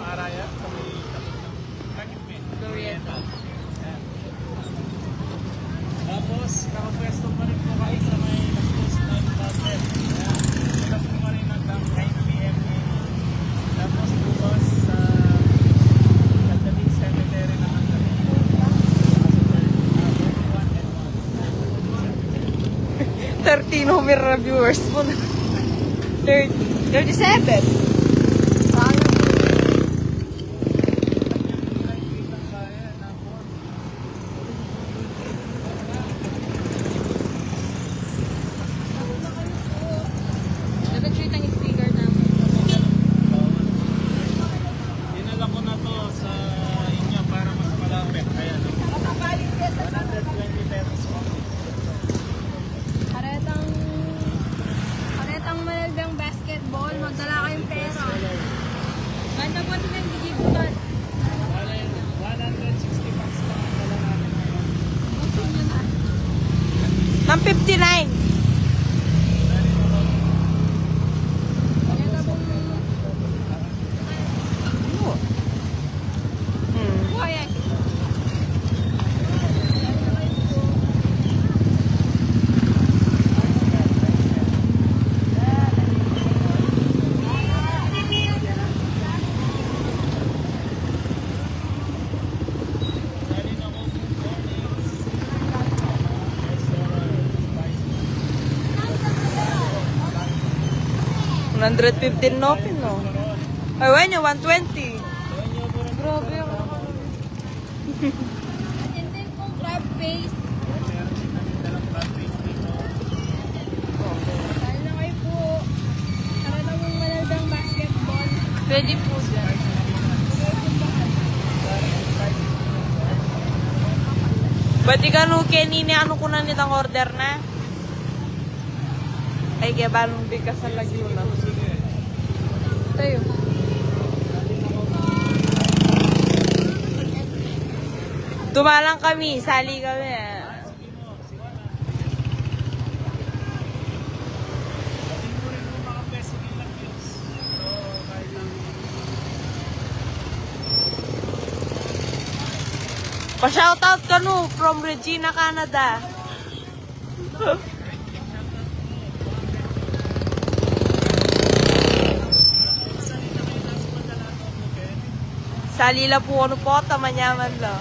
Araya sa may Glorieta. Tapos, nakapwesto pa rin po kayo sa may Lagos na Bundle. Tapos po pa rin hanggang 9 p.m. Tapos bukas sa Catholic Cemetery naman kami po. 13 Homer reviewers po na. 37. Nag-treat ang speaker namin. Dinala ko na to sa inyo para mas malapit. Ayan. 120 pesos po. Karetang malagang basketball. Magdala kayong pera. Ganda po ito ng digital. 160 bucks lang ang dala namin ngayon. Gusto nyo na. Ng 59. Ganda pong buhay. Dali na ko mornings. 115 no, no? Ay, wala nyo, 120. Grabe ako. At yun din pong crab paste. Meron din kami dalang crab paste dito. Dahil na kayo po. Karetang mong malagang basketball. Pwede po dyan. Pwede ka nung kenini, ano ko na nitang order na? Ay, kaya ba nung bigas sa Laguna? Tayo. Tumalang kami, sali kami. Pa-shoutout ka no, from Regina, Canada. Salila po ano po, tamanyaman lang.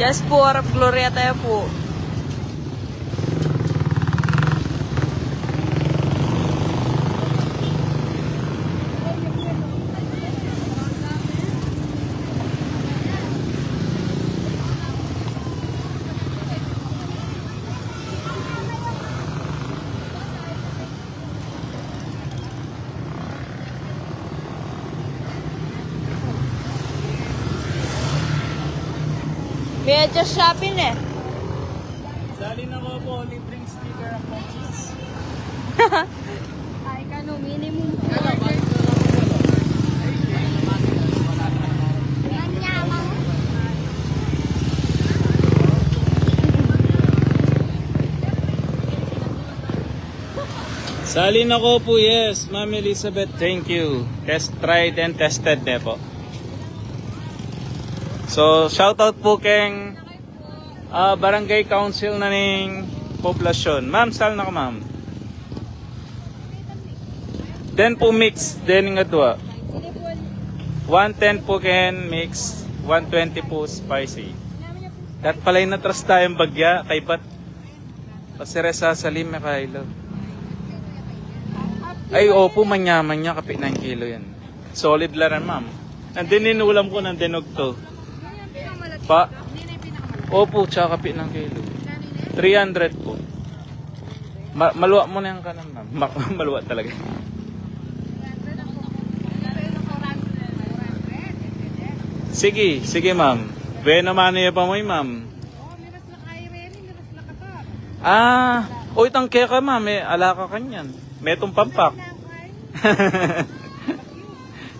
Yes po, harap Gloria tayo po. May just shopping eh. Sali na ko po, libreng speaker ang boxes. Ay, kano, minimum. Salin ako po, yes. Ma'am Elizabeth, thank you. Test tried and tested na po. So, shoutout po keng Barangay Council na ning Poblasyon. Ma'am, sal na ka ma'am. Then po mix, then nga dua. 110 po ken mix, 120 po spicy. Dat pala'y natras tayong bagya, kay Bat. Pasiresa salim na kailo. Ay, opo, manyaman niya, kapi 9 kilo yan. Solid laran, ma'am. Nandun inulam ko ng dinog to. Pa? Opo, tsaka kapi ng kilo. 300 po. Maluwa mo na yung kanan, ma'am. Maluwa talaga. Sige, sige, ma'am. Bueno, mano pa mo, ma'am. Ah, o itang kaya ka, ma'am. Alaka kanyan. Metong pampak.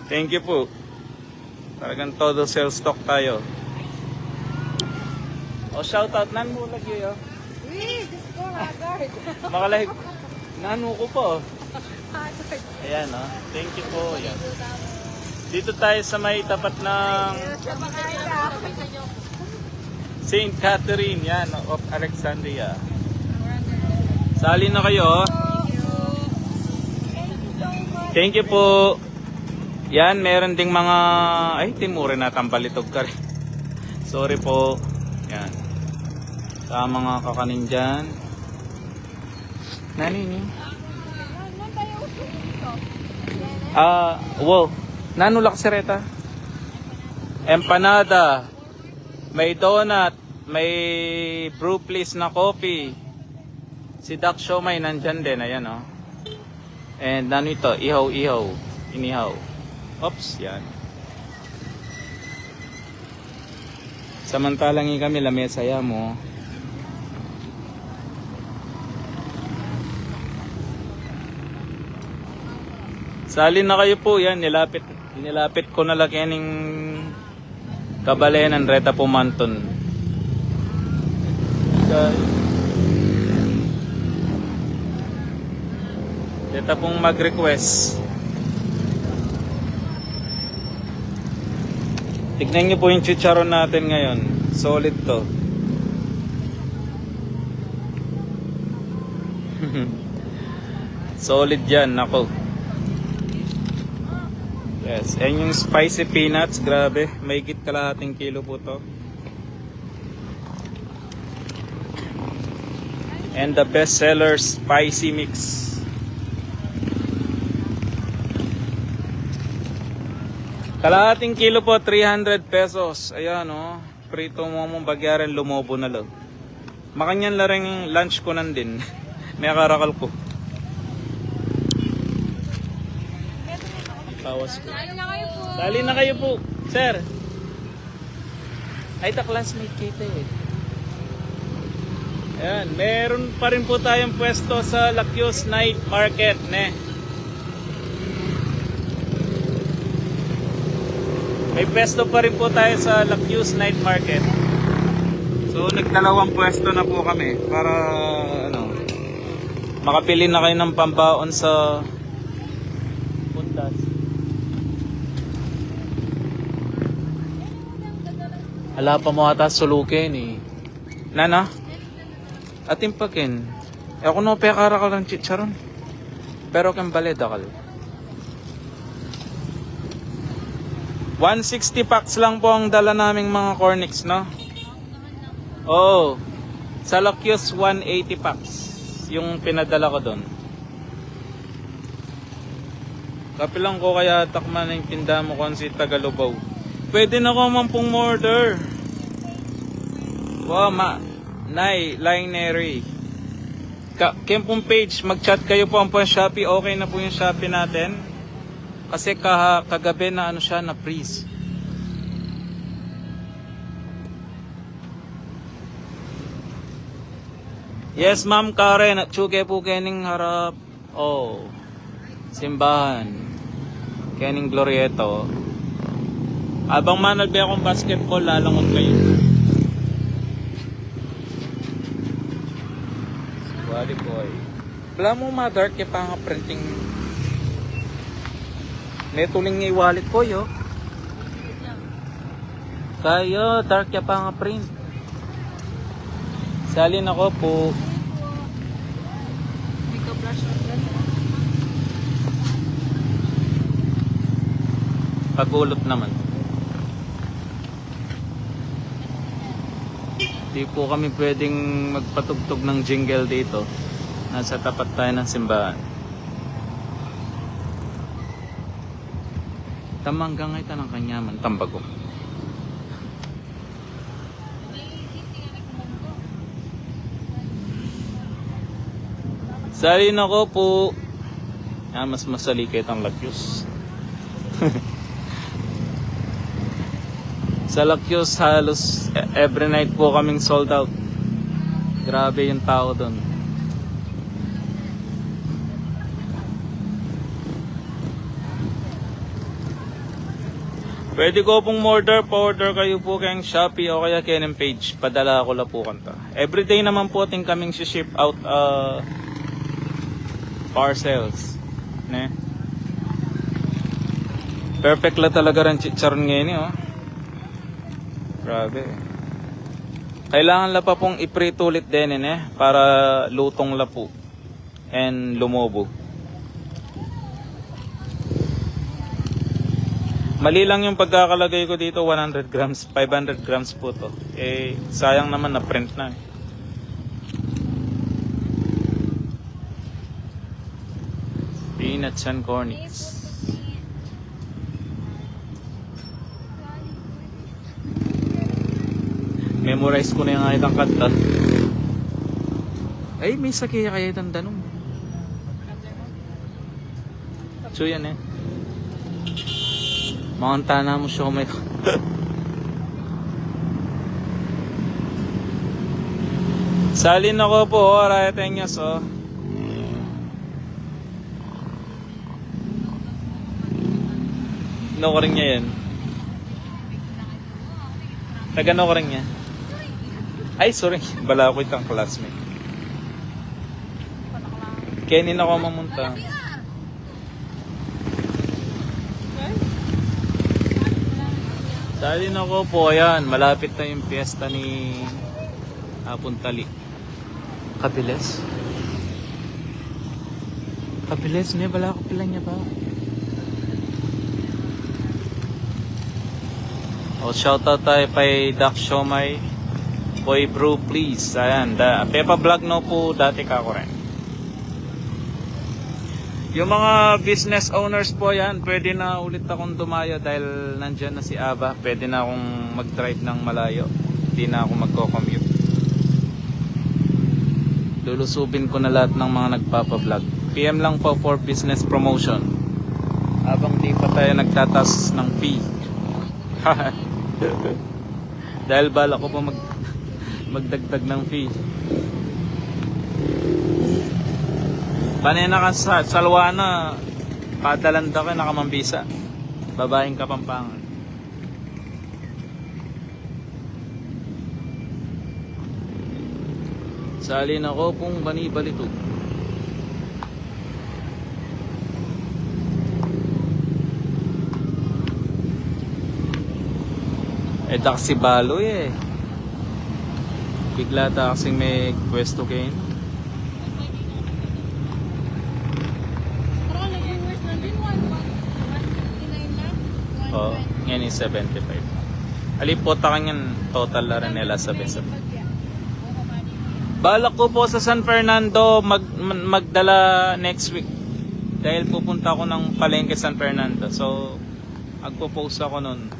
Thank you po. Talagang todo sell stock tayo. O shoutout nan mo lagi yo. Makalahig. Nano ko po. Ayan o. Thank you po. Ayan. Dito tayo sa may tapat ng St. Catherine. Yan of Alexandria. Sali na kayo. Thank you po. Yan, meron ding mga... Ay, timure na tambalitog ka rin. Sorry po. Yan. Sa mga kakanin dyan. Nani ni? Wow. Nanulak sireta? Empanada. May donut. May brew please na coffee. Si Dak Siomay nandyan din. Ayan o. And ano ito? Ihaw-ihaw. Inihaw. Oops, yan. Samantalang kami lamesa ya mo. Salin na kayo po yan. Nilapit ko na laki ng kabalenan Reta Pumanton. Ito pong mag-request. Tignan nyo po yung chicharon natin ngayon. Solid to. Solid yan, nako. Yes, and yung spicy peanuts, grabe. May higit kalahating kilo po to. And the best seller spicy mix. Kalahating kilo po, 300 pesos. Ayan o. Prito mo mong bagyaran, lumobo na lang. Makanyan lang lunch ko nandin. May karakal ko. Tawas ko. Sali na kayo po. Sir. Ay, ta-classmate kita eh. Ayan. Meron pa rin po tayong pwesto sa Lakyos Night Market. May pwesto pa rin po tayo sa Lakyos Night Market. So, nagdalawang pwesto na po kami para makapili na kayo ng pambaon sa puntas. Ala pa mo ata sulukin eh. Nana? Ating pakin. Ako no pekara ka lang chicharon. Pero kang baledakal. 160 packs lang po ang dala naming mga cornix, no? Oh, sa Lakyos 180 packs yung pinadala ko doon. Kapilang ko kaya takman ng tinda mo kung si Tagalubaw. Pwede na ko man pong order. Wow, Nay, Linary. Kempong page, mag-chat kayo po ang Shopee. Okay na po yung Shopee natin. Kasi kagabi na siya na freeze. Yes, Ma'am Karen, at tsuke po kening harap. Oh. Simbahan. Kening Glorieto. Abang manalbi akong basketball, lalangon kayo. Wali boy. Wala mo ma-dark kaya pa nga printing. May tuling nga i-wallet ko yo. Kayo, dark kaya pa nga print. Salin ako po. Makeup brush on lang. Pagulot naman. Di po kami pwedeng magpatugtog ng jingle dito. Nasa tapat tayo ng simbahan. Tamanggang ay tanang kanyaman, tambago. Salin ako po. Mas masalikit ang lakyos. Sa lakyos halos every night po kaming sold out. Grabe yung tao doon. Pwede ko pong order kayo po kayong Shopee o kaya Kenem page. Padala ko lang po kanta. Everyday naman po ating kaming ship out parcels. Ne? Perfect lang talaga rin chicharon ngayon oh. Grabe. Kailangan la pa pong iprito ulit din para lutong la po and lumobo. Mali lang yung pagkakalagay ko dito, 100 grams, 500 grams po to. Sayang naman na print na. Peanuts and cornets. Memorize ko na yung itang kanta. Ay, may sakya kaya itang danong. So yan Makanta mo siya may... Salin ako po, Rayatenyas No ko rin niya yan. Nagano ko rin niya. Ay, sorry. Bala ko itang classmate. Kenin ako mamunta. Salin ako po, ayan. Malapit na yung piyesta ni Puntali. Kapiles? Kapiles niya, bala ko pila niya ba? Shoutout tayo kay Doc Shomai. Boy bro please. Ayan, Pepa Vlog no po dati ka ko rin. Yung mga business owners po yan, pwede na ulit akong dumayo dahil nandyan na si Aba. Pwede na akong mag-drive ng malayo. Hindi na ako magko-commute. Lulusubin ko na lahat ng mga nagpapa-vlog. PM lang po for business promotion. Habang di pa tayo nagtatas ng fee. Dahil bala ko pa magdagdag ng fee. Panay na ka sa Salwana, padalanda ka nakamambisa. Babaeng Kapampangan. Salin ako kung bani-balito. Taksi baloy Bigla taksing may pwesto kayo. Ngayon is 75. Alipota kanyan total la rin nila sa besa. Balak ko po sa San Fernando magdala next week. Dahil pupunta ako ng palengke San Fernando. So magpo-post ako nun.